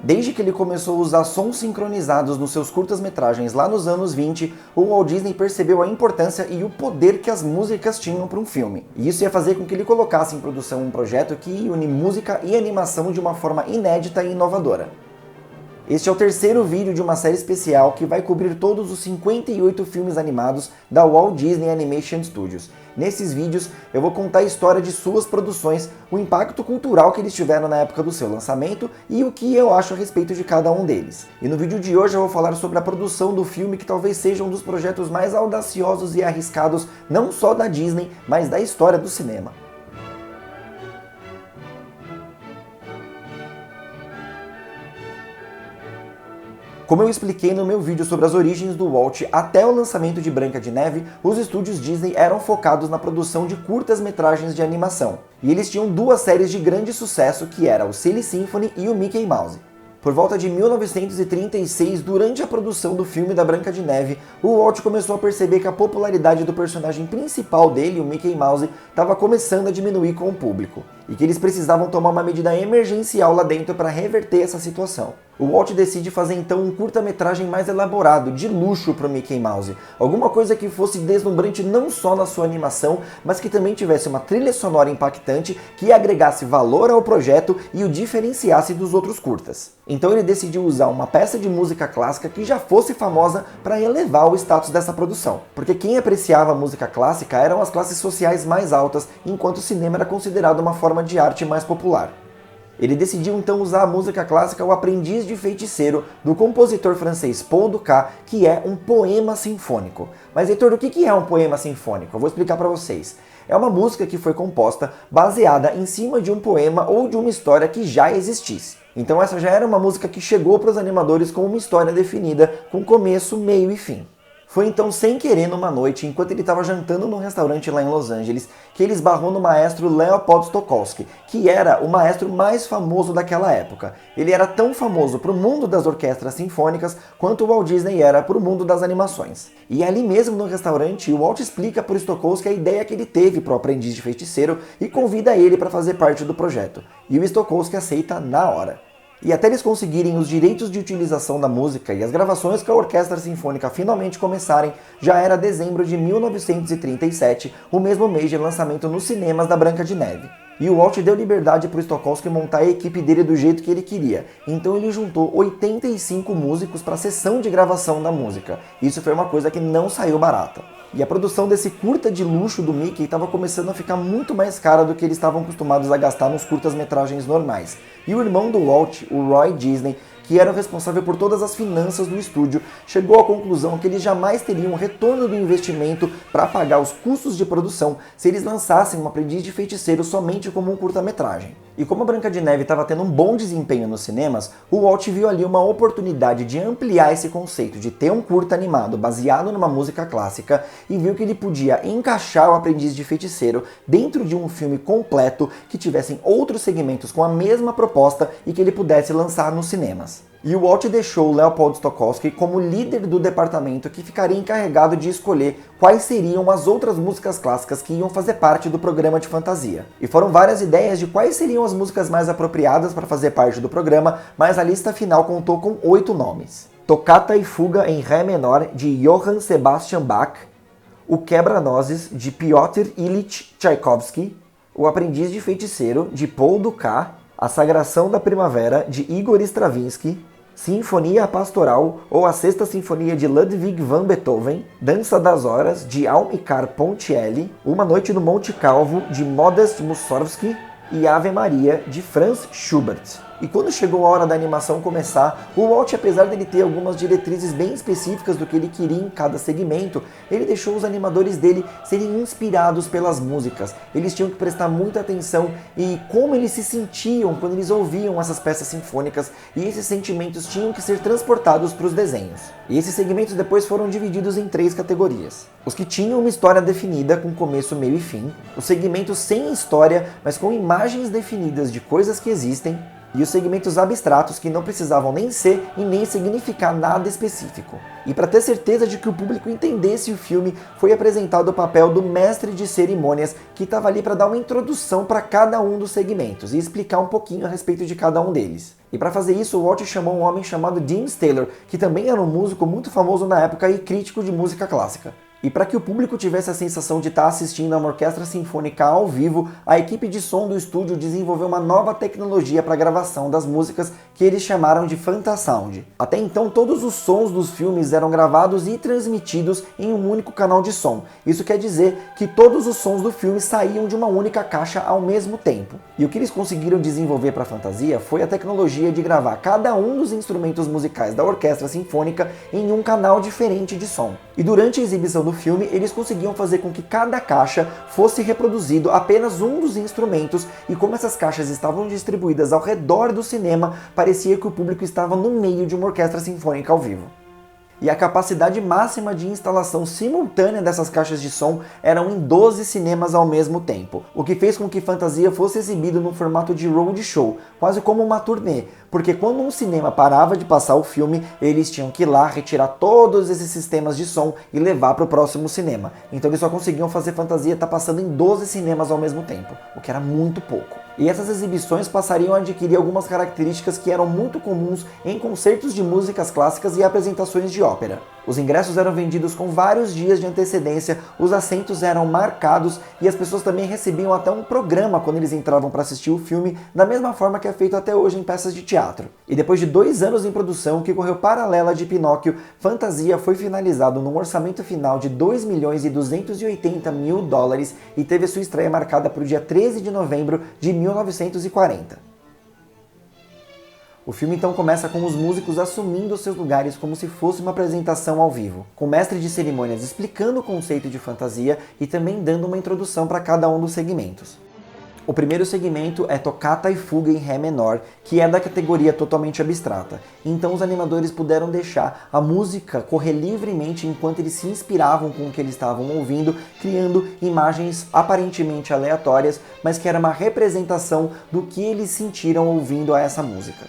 Desde que ele começou a usar sons sincronizados nos seus curtas-metragens lá nos anos 20, o Walt Disney percebeu a importância e o poder que as músicas tinham para um filme. E isso ia fazer com que ele colocasse em produção um projeto que une música e animação de uma forma inédita e inovadora. Este é o terceiro vídeo de uma série especial que vai cobrir todos os 58 filmes animados da Walt Disney Animation Studios. Nesses vídeos eu vou contar a história de suas produções, o impacto cultural que eles tiveram na época do seu lançamento e o que eu acho a respeito de cada um deles. E no vídeo de hoje eu vou falar sobre a produção do filme que talvez seja um dos projetos mais audaciosos e arriscados não só da Disney, mas da história do cinema. Como eu expliquei no meu vídeo sobre as origens do Walt até o lançamento de Branca de Neve, os estúdios Disney eram focados na produção de curtas-metragens de animação. E eles tinham duas séries de grande sucesso, que era o Silly Symphony e o Mickey Mouse. Por volta de 1936, durante a produção do filme da Branca de Neve, o Walt começou a perceber que a popularidade do personagem principal dele, o Mickey Mouse, estava começando a diminuir com o público, e que eles precisavam tomar uma medida emergencial lá dentro para reverter essa situação. O Walt decide fazer então um curta-metragem mais elaborado, de luxo para o Mickey Mouse, alguma coisa que fosse deslumbrante não só na sua animação, mas que também tivesse uma trilha sonora impactante que agregasse valor ao projeto e o diferenciasse dos outros curtas. Então ele decidiu usar uma peça de música clássica que já fosse famosa para elevar o status dessa produção, porque quem apreciava a música clássica eram as classes sociais mais altas, enquanto o cinema era considerado uma forma de arte mais popular. Ele decidiu então usar a música clássica O Aprendiz de Feiticeiro, do compositor francês Paul Dukas, que é um poema sinfônico. Mas Heitor, o que é um poema sinfônico? Eu vou explicar para vocês. É uma música que foi composta baseada em cima de um poema ou de uma história que já existisse. Então essa já era uma música que chegou para os animadores com uma história definida, com começo, meio e fim. Foi então sem querer numa noite, enquanto ele estava jantando num restaurante lá em Los Angeles, que ele esbarrou no maestro Leopold Stokowski, que era o maestro mais famoso daquela época. Ele era tão famoso para o mundo das orquestras sinfônicas quanto o Walt Disney era para o mundo das animações. E ali mesmo no restaurante, o Walt explica para o Stokowski a ideia que ele teve para o Aprendiz de Feiticeiro e convida ele para fazer parte do projeto. E o Stokowski aceita na hora. E até eles conseguirem os direitos de utilização da música e as gravações com a Orquestra Sinfônica finalmente começarem, já era dezembro de 1937, o mesmo mês de lançamento nos cinemas da Branca de Neve. E o Walt deu liberdade para o Stokowski montar a equipe dele do jeito que ele queria. Então ele juntou 85 músicos para a sessão de gravação da música. Isso foi uma coisa que não saiu barata. E a produção desse curta de luxo do Mickey estava começando a ficar muito mais cara do que eles estavam acostumados a gastar nos curtas-metragens normais. E o irmão do Walt, o Roy Disney, que era o responsável por todas as finanças do estúdio, chegou à conclusão que eles jamais teriam um retorno do investimento para pagar os custos de produção se eles lançassem um Aprendiz de Feiticeiro somente como um curta-metragem. E como a Branca de Neve estava tendo um bom desempenho nos cinemas, o Walt viu ali uma oportunidade de ampliar esse conceito, de ter um curta animado baseado numa música clássica, e viu que ele podia encaixar o Aprendiz de Feiticeiro dentro de um filme completo que tivessem outros segmentos com a mesma proposta e que ele pudesse lançar nos cinemas. E o Walt deixou o Leopold Stokowski como líder do departamento que ficaria encarregado de escolher quais seriam as outras músicas clássicas que iam fazer parte do programa de fantasia. E foram várias ideias de quais seriam as músicas mais apropriadas para fazer parte do programa, mas a lista final contou com 8 nomes. Tocata e Fuga em Ré menor, de Johann Sebastian Bach, O Quebra-Nozes, de Piotr Ilyich Tchaikovsky, O Aprendiz de Feiticeiro, de Paul Dukas, A Sagração da Primavera, de Igor Stravinsky, Sinfonia Pastoral ou a Sexta Sinfonia de Ludwig van Beethoven, Dança das Horas, de Amilcar Ponchielli, Uma Noite no Monte Calvo, de Modest Mussorgsky e Ave Maria, de Franz Schubert. E quando chegou a hora da animação começar, o Walt, apesar dele ter algumas diretrizes bem específicas do que ele queria em cada segmento, ele deixou os animadores dele serem inspirados pelas músicas. Eles tinham que prestar muita atenção em como eles se sentiam quando eles ouviam essas peças sinfônicas, e esses sentimentos tinham que ser transportados para os desenhos. E esses segmentos depois foram divididos em 3 categorias. Os que tinham uma história definida com começo, meio e fim, os segmentos sem história, mas com imagens definidas de coisas que existem, e os segmentos abstratos que não precisavam nem ser e nem significar nada específico. E para ter certeza de que o público entendesse o filme, foi apresentado o papel do mestre de cerimônias, que estava ali para dar uma introdução para cada um dos segmentos e explicar um pouquinho a respeito de cada um deles. E para fazer isso, o Walt chamou um homem chamado James Taylor, que também era um músico muito famoso na época e crítico de música clássica. E para que o público tivesse a sensação de estar assistindo a uma orquestra sinfônica ao vivo, a equipe de som do estúdio desenvolveu uma nova tecnologia para a gravação das músicas que eles chamaram de Fantasound. Até então, todos os sons dos filmes eram gravados e transmitidos em um único canal de som. Isso quer dizer que todos os sons do filme saíam de uma única caixa ao mesmo tempo. E o que eles conseguiram desenvolver para a fantasia foi a tecnologia de gravar cada um dos instrumentos musicais da orquestra sinfônica em um canal diferente de som. E durante a exibição do filme, eles conseguiam fazer com que cada caixa fosse reproduzido apenas um dos instrumentos, e como essas caixas estavam distribuídas ao redor do cinema, parecia que o público estava no meio de uma orquestra sinfônica ao vivo. E a capacidade máxima de instalação simultânea dessas caixas de som eram em 12 cinemas ao mesmo tempo, o que fez com que Fantasia fosse exibido no formato de roadshow, quase como uma turnê, porque quando um cinema parava de passar o filme, eles tinham que ir lá retirar todos esses sistemas de som e levar para o próximo cinema. Então eles só conseguiam fazer Fantasia estar passando em 12 cinemas ao mesmo tempo, o que era muito pouco. E essas exibições passariam a adquirir algumas características que eram muito comuns em concertos de músicas clássicas e apresentações de ópera. Os ingressos eram vendidos com vários dias de antecedência, os assentos eram marcados e as pessoas também recebiam até um programa quando eles entravam para assistir o filme, da mesma forma que é feito até hoje em peças de teatro. E depois de 2 anos em produção, que correu paralela de Pinóquio, Fantasia foi finalizado num orçamento final de 2.280.000 dólares e teve sua estreia marcada para o dia 13 de novembro de 1940. O filme então começa com os músicos assumindo seus lugares como se fosse uma apresentação ao vivo, com o mestre de cerimônias explicando o conceito de fantasia e também dando uma introdução para cada um dos segmentos. O primeiro segmento é Tocata e Fuga em Ré menor, que é da categoria totalmente abstrata. Então os animadores puderam deixar a música correr livremente enquanto eles se inspiravam com o que eles estavam ouvindo, criando imagens aparentemente aleatórias, mas que era uma representação do que eles sentiram ouvindo a essa música.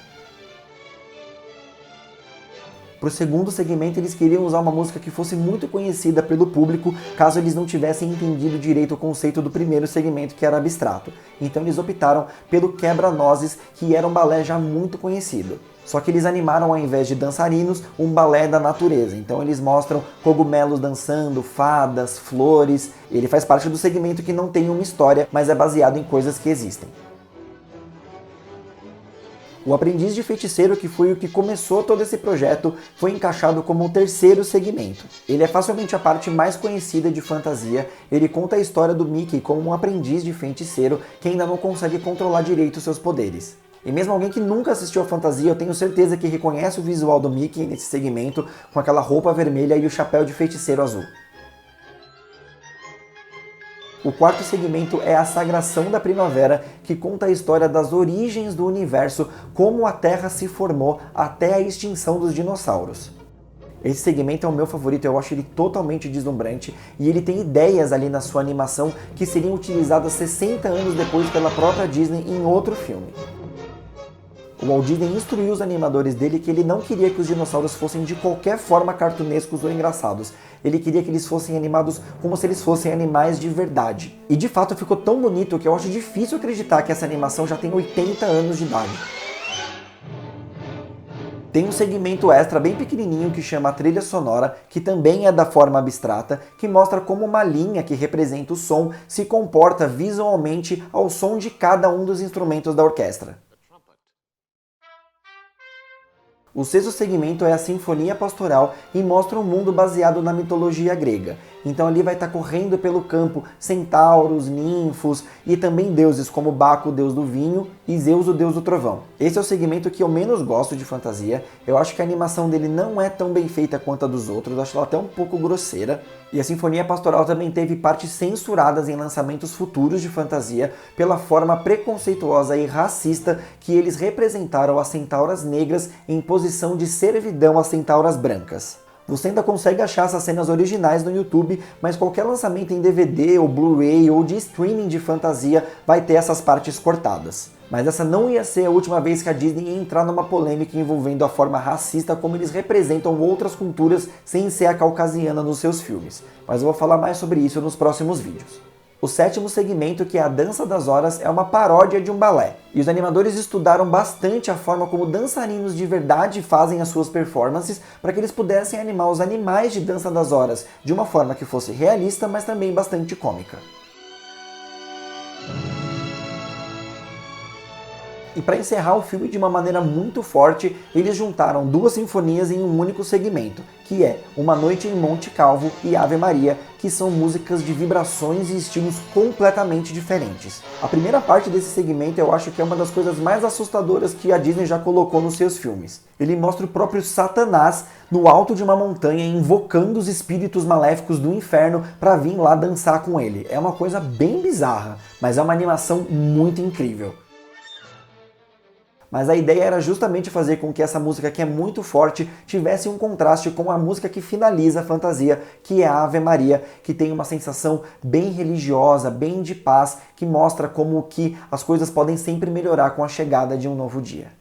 Para o segundo segmento, eles queriam usar uma música que fosse muito conhecida pelo público, caso eles não tivessem entendido direito o conceito do primeiro segmento, que era abstrato. Então eles optaram pelo Quebra-Nozes, que era um balé já muito conhecido. Só que eles animaram, ao invés de dançarinos, um balé da natureza. Então eles mostram cogumelos dançando, fadas, flores. Ele faz parte do segmento que não tem uma história, mas é baseado em coisas que existem. O Aprendiz de Feiticeiro, que foi o que começou todo esse projeto, foi encaixado como o terceiro segmento. Ele é facilmente a parte mais conhecida de fantasia. Ele conta a história do Mickey como um aprendiz de feiticeiro que ainda não consegue controlar direito seus poderes. E mesmo alguém que nunca assistiu a fantasia, eu tenho certeza que reconhece o visual do Mickey nesse segmento, com aquela roupa vermelha e o chapéu de feiticeiro azul. O quarto segmento é a Sagração da Primavera, que conta a história das origens do universo, como a Terra se formou até a extinção dos dinossauros. Esse segmento é o meu favorito, eu acho ele totalmente deslumbrante e ele tem ideias ali na sua animação que seriam utilizadas 60 anos depois pela própria Disney em outro filme. O Walt Disney instruiu os animadores dele que ele não queria que os dinossauros fossem de qualquer forma cartunescos ou engraçados. Ele queria que eles fossem animados como se eles fossem animais de verdade. E de fato ficou tão bonito que eu acho difícil acreditar que essa animação já tem 80 anos de idade. Tem um segmento extra bem pequenininho que chama Trilha Sonora, que também é da forma abstrata, que mostra como uma linha que representa o som se comporta visualmente ao som de cada um dos instrumentos da orquestra. O sexto segmento é a Sinfonia Pastoral e mostra um mundo baseado na mitologia grega. Então ali vai estar correndo pelo campo centauros, ninfos e também deuses como Baco, deus do vinho, e Zeus, o deus do trovão. Esse é o segmento que eu menos gosto de fantasia. Eu acho que a animação dele não é tão bem feita quanto a dos outros, eu acho ela até um pouco grosseira. E a Sinfonia Pastoral também teve partes censuradas em lançamentos futuros de fantasia pela forma preconceituosa e racista que eles representaram as centauras negras em posição de servidão às centauras brancas. Você ainda consegue achar essas cenas originais no YouTube, mas qualquer lançamento em DVD ou Blu-ray ou de streaming de fantasia vai ter essas partes cortadas. Mas essa não ia ser a última vez que a Disney ia entrar numa polêmica envolvendo a forma racista como eles representam outras culturas sem ser a caucasiana nos seus filmes. Mas eu vou falar mais sobre isso nos próximos vídeos. O sétimo segmento, que é a Dança das Horas, é uma paródia de um balé. E os animadores estudaram bastante a forma como dançarinos de verdade fazem as suas performances para que eles pudessem animar os animais de Dança das Horas de uma forma que fosse realista, mas também bastante cômica. E para encerrar o filme de uma maneira muito forte, eles juntaram duas sinfonias em um único segmento, que é Uma Noite em Monte Calvo e Ave Maria, que são músicas de vibrações e estilos completamente diferentes. A primeira parte desse segmento eu acho que é uma das coisas mais assustadoras que a Disney já colocou nos seus filmes. Ele mostra o próprio Satanás no alto de uma montanha invocando os espíritos maléficos do inferno para vir lá dançar com ele. É uma coisa bem bizarra, mas é uma animação muito incrível. Mas a ideia era justamente fazer com que essa música, que é muito forte, tivesse um contraste com a música que finaliza a fantasia, que é a Ave Maria, que tem uma sensação bem religiosa, bem de paz, que mostra como que as coisas podem sempre melhorar com a chegada de um novo dia.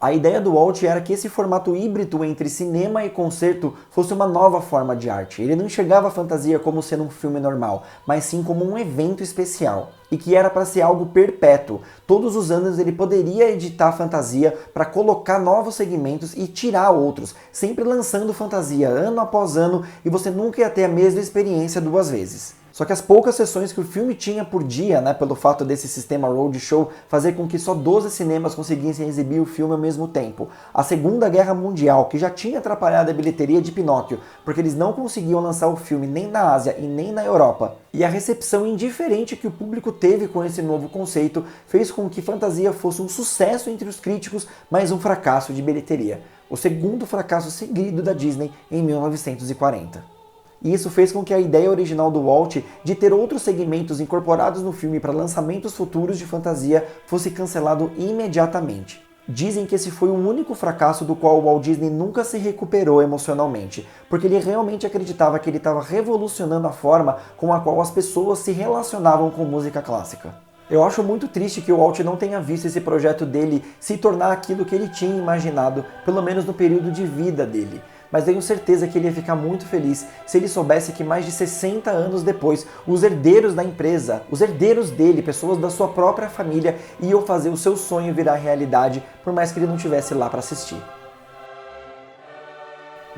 A ideia do Walt era que esse formato híbrido entre cinema e concerto fosse uma nova forma de arte. Ele não enxergava a fantasia como sendo um filme normal, mas sim como um evento especial. E que era para ser algo perpétuo. Todos os anos ele poderia editar a fantasia para colocar novos segmentos e tirar outros, sempre lançando fantasia ano após ano, e você nunca ia ter a mesma experiência duas vezes. Só que as poucas sessões que o filme tinha por dia, pelo fato desse sistema roadshow fazer com que só 12 cinemas conseguissem exibir o filme ao mesmo tempo, a Segunda Guerra Mundial, que já tinha atrapalhado a bilheteria de Pinóquio, porque eles não conseguiam lançar o filme nem na Ásia e nem na Europa, e a recepção indiferente que o público teve com esse novo conceito fez com que Fantasia fosse um sucesso entre os críticos, mas um fracasso de bilheteria. O segundo fracasso seguido da Disney em 1940. E isso fez com que a ideia original do Walt de ter outros segmentos incorporados no filme para lançamentos futuros de fantasia fosse cancelado imediatamente. Dizem que esse foi o único fracasso do qual o Walt Disney nunca se recuperou emocionalmente, porque ele realmente acreditava que ele estava revolucionando a forma com a qual as pessoas se relacionavam com música clássica. Eu acho muito triste que o Walt não tenha visto esse projeto dele se tornar aquilo que ele tinha imaginado, pelo menos no período de vida dele. Mas tenho certeza que ele ia ficar muito feliz se ele soubesse que mais de 60 anos depois, os herdeiros da empresa, os herdeiros dele, pessoas da sua própria família, iam fazer o seu sonho virar realidade, por mais que ele não estivesse lá para assistir.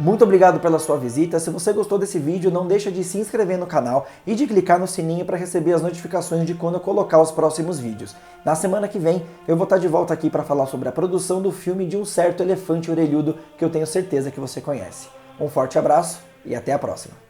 Muito obrigado pela sua visita. Se você gostou desse vídeo, não deixa de se inscrever no canal e de clicar no sininho para receber as notificações de quando eu colocar os próximos vídeos. Na semana que vem, eu vou estar de volta aqui para falar sobre a produção do filme de um certo elefante orelhudo que eu tenho certeza que você conhece. Um forte abraço e até a próxima!